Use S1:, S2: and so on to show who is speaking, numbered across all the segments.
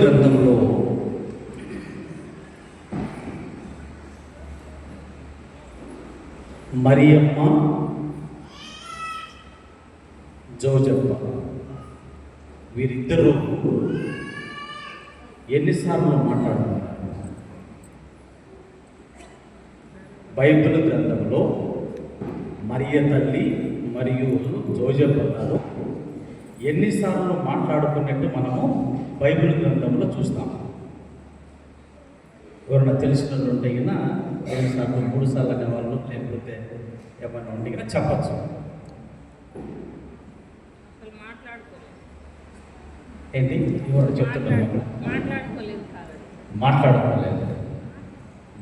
S1: గ్రంథంలో మరియమ్మ, జోజప్ప వీరిద్దరూ ఎన్నిసార్లు మాట్లాడుతున్నారు? బైబిల్ గ్రంథంలో మరియ తల్లి మరియు జోజప్ప గారు ఎన్నిసార్లు మాట్లాడుకున్నట్టు మనము బైబిల్ గ్రంథంలో చూస్తాము. ఎవరైనా తెలిసిన వాళ్ళు ఉంటే కన్నా 2 సార్లు 3 సార్లు కావాలి, లేకపోతే ఏమైనా ఉంటే కన్నా చెప్పచ్చు. ఏంటి ఎవరు చెప్తున్నారు?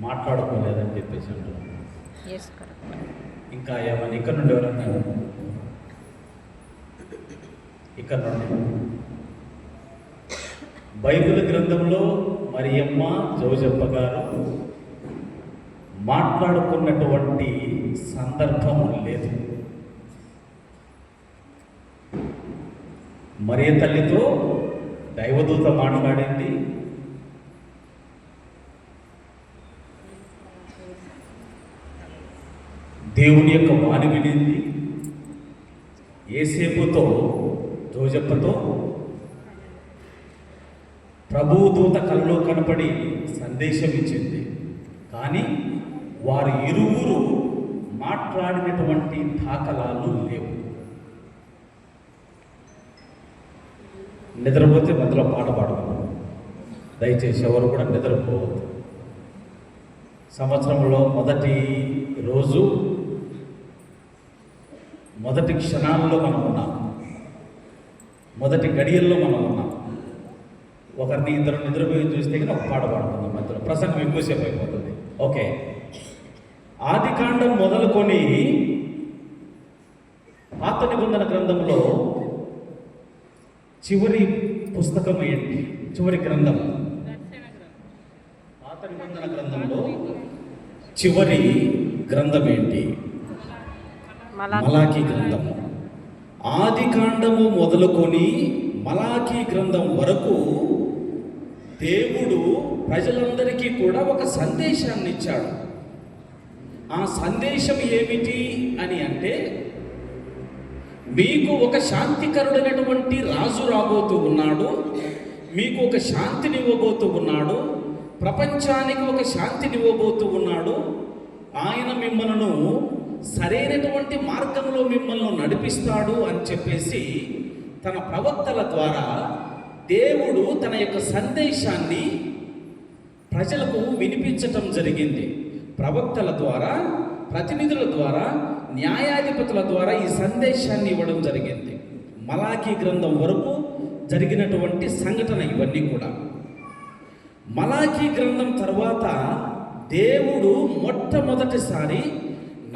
S1: మాట్లాడుకోలేదని చెప్పేసి అంటున్నారు. ఇంకా ఏమైనా ఇక్కడ నుండి ఎవరన్నా ఇక్కడ నుండి బైబిల్ గ్రంథంలో మరియమ్మ, జోజప్ప గారు మాట్లాడుకున్నటువంటి సందర్భం లేదు. మరియ తల్లితో దైవదూత మాట్లాడింది, దేవుని యొక్క వాణి వినింది. యేసేపుతో, జోజప్పతో ప్రభువు దూత కలలో కనపడి సందేశం ఇచ్చింది. కానీ వారు ఇరువురు మాట్లాడినటువంటి దాఖలాలు లేవు. నిద్రపోతే మధ్యలో పాట పాడుకున్నాం. దయచేసి ఎవరు కూడా నిద్రపోవద్దు. సంవత్సరంలో మొదటి రోజు, మొదటి క్షణాల్లో మనం ఉన్నాం, మొదటి గడియల్లో మనం ఉన్నాం. ఒకరిని ఇద్దరు నిద్రపోయి చూస్తే కానీ ఒక పాట పాడుకుందాం. మధ్యలో ప్రసంగం ఎక్కువసేపు అయిపోతుంది. ఓకే, ఆదికాండం మొదలుకొని పాత నిబంధన గ్రంథంలో చివరి పుస్తకం ఏంటి? చివరి గ్రంథం పాత నిబంధన గ్రంథంలో చివరి గ్రంథం ఏంటి? మలాకీ గ్రంథము. ఆదికాండము మొదలుకొని మలాకీ గ్రంథం వరకు దేవుడు ప్రజలందరికీ కూడా ఒక సందేశాన్ని ఇచ్చాడు. ఆ సందేశం ఏమిటి అని అంటే, మీకు ఒక శాంతికరుడైనటువంటి రాజు రాబోతూ ఉన్నాడు, మీకు ఒక శాంతినివ్వబోతూ ఉన్నాడు, ప్రపంచానికి ఒక శాంతినివ్వబోతూ ఉన్నాడు. ఆయన మిమ్మల్ని సరైనటువంటి మార్గంలో మిమ్మల్ని నడిపిస్తాడు అని చెప్పేసి తన ప్రవక్తల ద్వారా దేవుడు తన యొక్క సందేశాన్ని ప్రజలకు వినిపించటం జరిగింది. ప్రవక్తల ద్వారా, ప్రతినిధుల ద్వారా, న్యాయాధిపతుల ద్వారా ఈ సందేశాన్ని ఇవ్వడం జరిగింది. మలాకీ గ్రంథం వరకు జరిగినటువంటి సంఘటన ఇవన్నీ కూడా. మలాకీ గ్రంథం తర్వాత దేవుడు మొట్టమొదటిసారి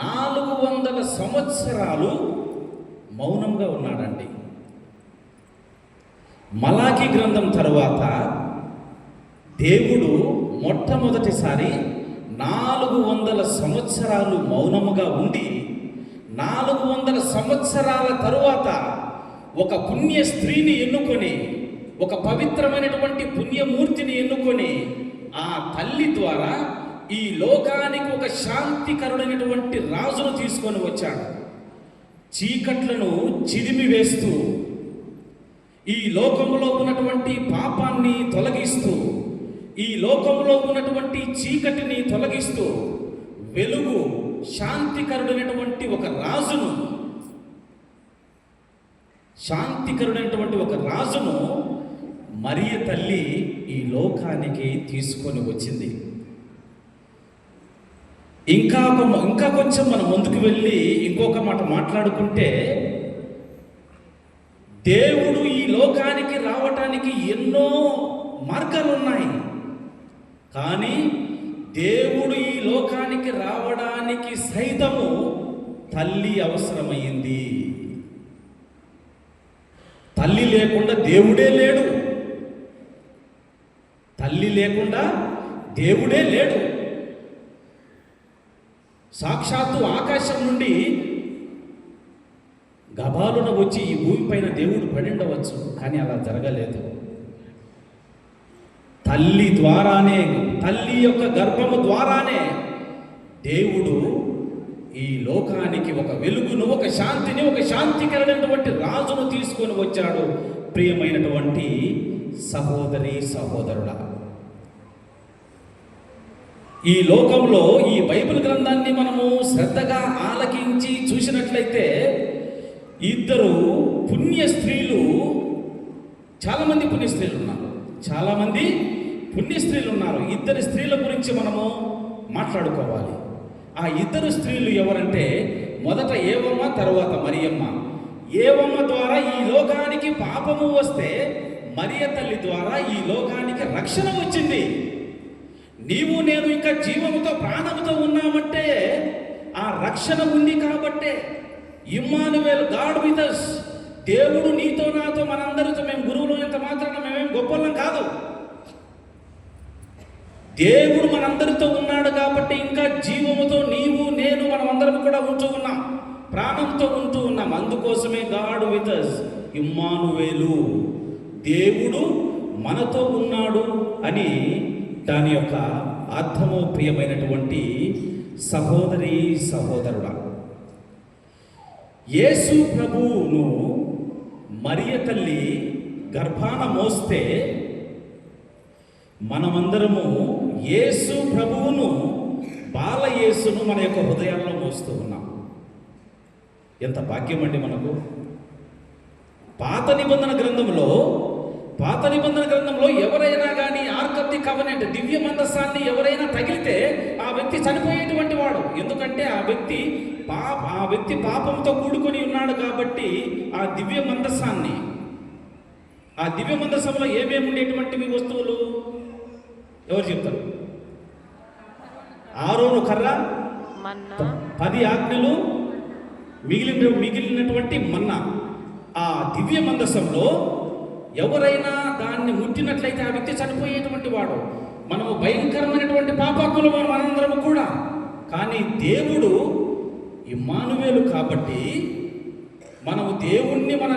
S1: 400 సంవత్సరాలు మౌనంగా ఉన్నాడండి. మలాకీ గ్రంథం తర్వాత దేవుడు మొట్టమొదటిసారి 400 సంవత్సరాలు మౌనముగా ఉండి, 400 సంవత్సరాల తరువాత ఒక పుణ్య స్త్రీని ఎన్నుకొని, ఒక పవిత్రమైనటువంటి పుణ్యమూర్తిని ఎన్నుకొని ఆ తల్లి ద్వారా ఈ లోకానికి ఒక శాంతికరుడైనటువంటి రాజును తీసుకొని వచ్చాడు. చీకట్లను చిదిమి వేస్తూ, ఈ లోకంలో ఉన్నటువంటి పాపాన్ని తొలగిస్తూ, ఈ లోకంలో ఉన్నటువంటి చీకటిని తొలగిస్తూ, వెలుగు శాంతికరుడైనటువంటి ఒక రాజును, మరియ తల్లి ఈ లోకానికి తీసుకొని వచ్చింది. ఇంకా కొంచెం మనం ముందుకు వెళ్ళి ఇంకొక మాట మాట్లాడుకుంటే, దేవుడు ఈ లోకానికి రావటానికి ఎన్నో మార్గాలు ఉన్నాయి. కానీ దేవుడు ఈ లోకానికి రావడానికి సైతము తల్లి అవసరమైంది. తల్లి లేకుండా దేవుడే లేడు. తల్లి లేకుండా దేవుడే లేడు. సాక్షాత్తు ఆకాశం నుండి గబాలున వచ్చి ఈ భూమి పైన దేవుడు పడిండవచ్చు, కానీ అలా జరగలేదు. తల్లి ద్వారానే, తల్లి యొక్క గర్భము ద్వారానే దేవుడు ఈ లోకానికి ఒక వెలుగును, ఒక శాంతిని, ఒక శాంతికరమైనటువంటి రాజును తీసుకొని వచ్చాడు. ప్రియమైనటువంటి సహోదరి సహోదరుడా, ఈ లోకంలో ఈ బైబిల్ గ్రంథాన్ని మనము శ్రద్ధగా ఆలకించి చూసినట్లయితే ఇద్దరు పుణ్య స్త్రీలు, చాలామంది పుణ్య స్త్రీలు ఉన్నారు, చాలామంది పుణ్య స్త్రీలు ఉన్నారు. ఇద్దరు స్త్రీల గురించి మనము మాట్లాడుకోవాలి. ఆ ఇద్దరు స్త్రీలు ఎవరంటే, మొదట ఏవమ్మ, తరువాత మరియమ్మ. ఏవమ్మ ద్వారా ఈ లోకానికి పాపము వస్తే మరియ తల్లి ద్వారా ఈ లోకానికి రక్షణ వచ్చింది. నీవు నేను ఇంకా జీవముతో ప్రాణముతో ఉన్నామంటే ఆ రక్షణ ఉంది కాబట్టే. ఇమ్మానువేల్, గాడ్ విత్ us, దేవుడు నీతో నాతో మనందరితో, మేము గురువులు ఎంత మాత్రాన మేమేం గొప్పలం కాదు. దేవుడు మనందరితో ఉన్నాడు కాబట్టి ఇంకా జీవముతో నీవు నేను మనమందరం కూడా ఉంటూ ఉన్నాం, ప్రాణంతో ఉంటూ ఉన్నాం. అందుకోసమే గాడ్ విత్ us, ఇమ్మానువేలు, దేవుడు మనతో ఉన్నాడు అని దాని యొక్క అర్థము. ప్రియమైనటువంటి సహోదరి సహోదరుడా, యేసు ప్రభువును మరియ తల్లి గర్భాన మోస్తే మనమందరము యేసు ప్రభువును, బాల యేసును మన యొక్క హృదయాల్లో మోస్తూ ఉన్నాం. ఎంత భాగ్యం అండి మనకు. పాత నిబంధన గ్రంథంలో ఎవరైనా కానీ ఆర్క్ ఆఫ్ ది కవెనెంట్, దివ్య మందసాన్ని ఎవరైనా తగిలితే ఆ వ్యక్తి చనిపోయేటువంటి వాడు. ఎందుకంటే ఆ వ్యక్తి పాపంతో కూడుకొని ఉన్నాడు కాబట్టి ఆ దివ్య మందసంలో ఏమేమి ఉండేటువంటివి వస్తువులు ఎవరు చెప్తారు? ఆరోను కర్ర, 10 ఆజ్ఞలు, మిగిలినటువంటి మన్నా. ఆ దివ్య మందసంలో ఎవరైనా దాన్ని ముట్టినట్లయితే ఆ వ్యక్తి చనిపోయేటువంటి వాడు. మనము భయంకరమైనటువంటి పాపాకులు మనందరము కూడా. కానీ దేవుడు ఇమ్మానువేలు కాబట్టి మనము దేవుణ్ణి మన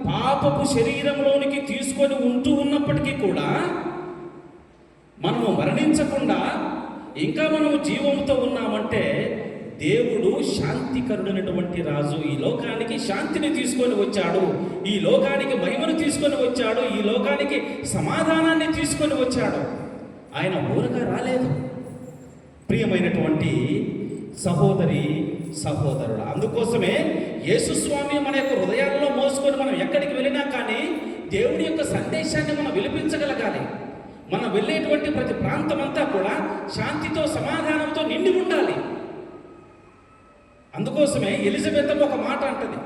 S1: పాపపు శరీరంలోనికి తీసుకొని ఉంటూ ఉన్నప్పటికీ కూడా మనము మరణించకుండా ఇంకా మనము జీవంతో ఉన్నామంటే దేవుడు శాంతికరుడైనటువంటి రాజు. ఈ లోకానికి శాంతిని తీసుకొని వచ్చాడు, ఈ లోకానికి మహిమను తీసుకొని వచ్చాడు, ఈ లోకానికి సమాధానాన్ని తీసుకొని వచ్చాడు. ఆయన ఊరగా రాలేదు. ప్రియమైనటువంటి సహోదరి సహోదరుడు, అందుకోసమే యేసుస్వామి మన యొక్క హృదయాల్లో మోసుకొని మనం ఎక్కడికి వెళ్ళినా కానీ దేవుడి యొక్క సందేశాన్ని మనం వినిపించగలగాలి. మనం వెళ్ళేటువంటి ప్రతి ప్రాంతం అంతా కూడా శాంతితో సమాధానంతో నిండి ఉండాలి. అందుకోసమే ఎలిజబెత్ ఒక మాట అంటది,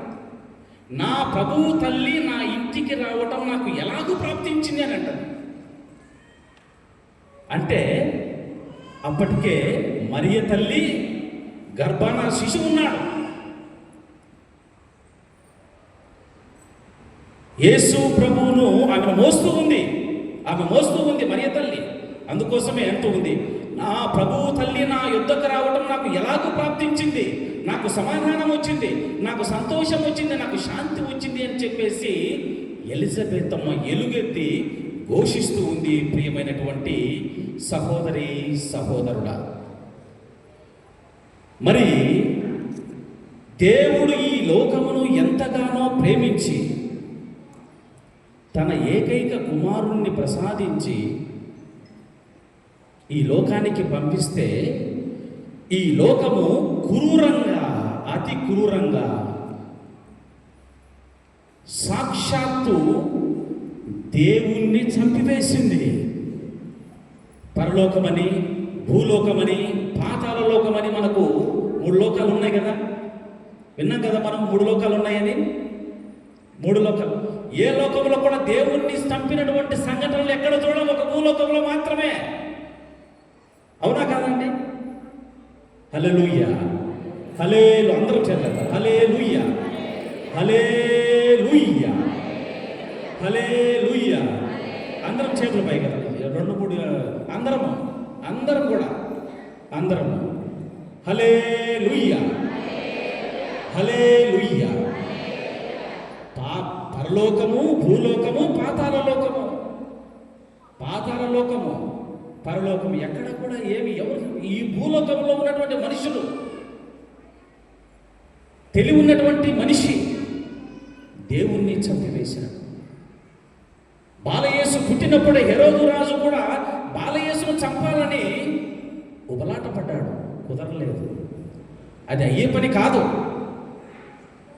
S1: నా ప్రభువు తల్లి నా ఇంటికి రావటం నాకు ఎలాగూ ప్రాప్తించింది అని అంటది. అంటే అప్పటికే మరియ తల్లి గర్భాన శిశువు ఉన్నాడు. యేసు ప్రభువును ఆమె మోస్తూ ఉంది మరియ తల్లి. అందుకోసమే అంటూ ఉంది, నా ప్రభువు తల్లి నా యుద్ధకు రావటం నాకు ఎలాగూ ప్రాప్తించింది, నాకు సమాధానం వచ్చింది, నాకు సంతోషం వచ్చింది, నాకు శాంతి వచ్చింది అని చెప్పేసి ఎలిజబెత్ అమ్మ ఎలుగెత్తి ఘోషిస్తూ ఉంది. ప్రియమైనటువంటి సహోదరి సహోదరుడా, మరి దేవుడు ఈ లోకమును ఎంతగానో ప్రేమించి తన ఏకైక కుమారుణ్ణి ప్రసాదించి ఈ లోకానికి పంపిస్తే ఈ లోకము క్రూరంగా, అతి క్రూరంగా సాక్షాత్తు దేవుణ్ణి చంపివేసింది. పరలోకమని, భూలోకమని, పాతాళ లోకమని మనకు 3 లోకాలు ఉన్నాయి కదా. విన్నాం కదా మనం 3 లోకాలు ఉన్నాయని. 3 లోకాలు. ఏ లోకంలో కూడా దేవుణ్ణి చంపినటువంటి సంఘటనలు ఎక్కడ చూడడం, ఒక భూలోకంలో మాత్రమే. అవునా కాదండి? హల్లెలూయా, హల్లెలూయా, అందరూ చేద్దాం. హల్లెలూయా, హల్లెలూయా, హల్లెలూయా. అందరం చేతులు పై కదా, 2-3 అందరం కూడా అందరము హల్లెలూయా, హల్లెలూయా. పరలోకము, భూలోకము, పాతాళ లోకము. పాతాళ లోకము, పరలోకము, ఎక్కడ కూడా ఏమి ఎవరు ఈ భూలోకంలో ఉన్నటువంటి మనుషులు, తెలివి ఉన్నటువంటి మనిషి దేవుణ్ణి చంపివేశాడు. బాలయేసు పుట్టినప్పుడే హెరోదు రాజు కూడా బాలయేసును చంపాలని ఉబలాట పడ్డాడు, కుదరలేదు. అది అయ్యే పని కాదు.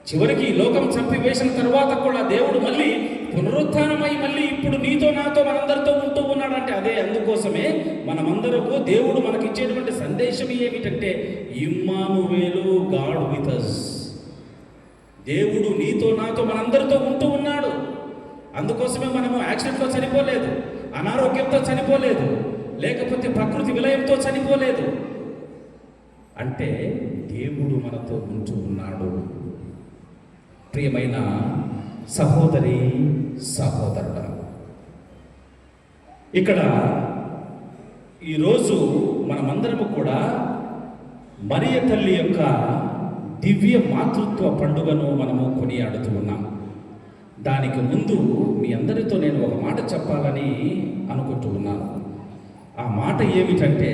S1: చివరికి లోకం చంపివేసిన తర్వాత కూడా దేవుడు మళ్ళీ పునరుత్థానమై మళ్ళీ ఇప్పుడు నీతో నాతో మనందరితో ఉంటూ ఉన్నాడంటే అదే అందుకోసమే మనమందరకు దేవుడు మనకిచ్చేటువంటి సందేశం ఏమిటంటే ఇమ్మానువేలు, గాడ్ విత్ us. దేవుడు నీతో నాతో మనందరితో ఉంటూ ఉన్నాడు. అందుకోసమే మనము యాక్సిడెంట్లో చనిపోలేదు, అనారోగ్యంతో చనిపోలేదు, లేకపోతే ప్రకృతి విలయంతో చనిపోలేదు. అంటే దేవుడు మనతో ఉంటూ ఉన్నాడు. ప్రియమైన సహోదరి సహోదరుడా, ఇక్కడ ఈరోజు మనమందరము కూడా మరియ తల్లి యొక్క దివ్య మాతృత్వ పండుగను మనము కొనియాడుతూ ఉన్నాం. దానికి ముందు మీ అందరితో నేను ఒక మాట చెప్పాలని అనుకుంటూ ఉన్నాను. ఆ మాట ఏమిటంటే,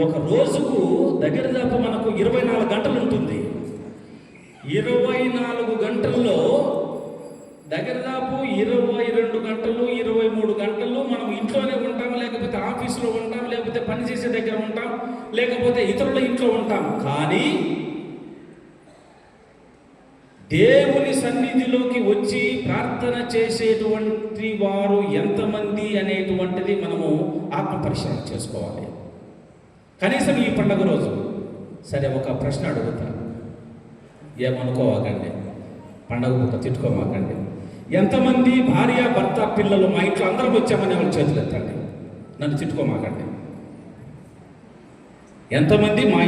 S1: ఒక రోజుకు దగ్గర దాపు మనకు 24 గంటలు ఉంటుంది. 24 గంటల్లో దగ్గరదాపు 22 గంటలు 23 గంటలు మనం ఇంట్లోనే ఉంటాం, లేకపోతే ఆఫీసులో ఉంటాం, లేకపోతే పని చేసే దగ్గర ఉంటాం, లేకపోతే ఇతరుల ఇంట్లో ఉంటాం. కానీ దేవుని సన్నిధిలోకి వచ్చి ప్రార్థన చేసేటువంటి వారు ఎంతమంది అనేటువంటిది మనము ఆత్మ పరిశీలన చేసుకోవాలి. కనీసం ఈ పండుగ రోజు. సరే, ఒక ప్రశ్న అడుగుతాను, ఏమనుకోవాకండి, పండగ పూట తిట్టుకోమాకండి. ఎంతమంది భార్య భర్త పిల్లలు మా ఇంట్లో అందరం వచ్చామని వాళ్ళు చేతులు ఎత్తండి, నన్ను తిట్టుకోమాకండి. ఎంతమంది మా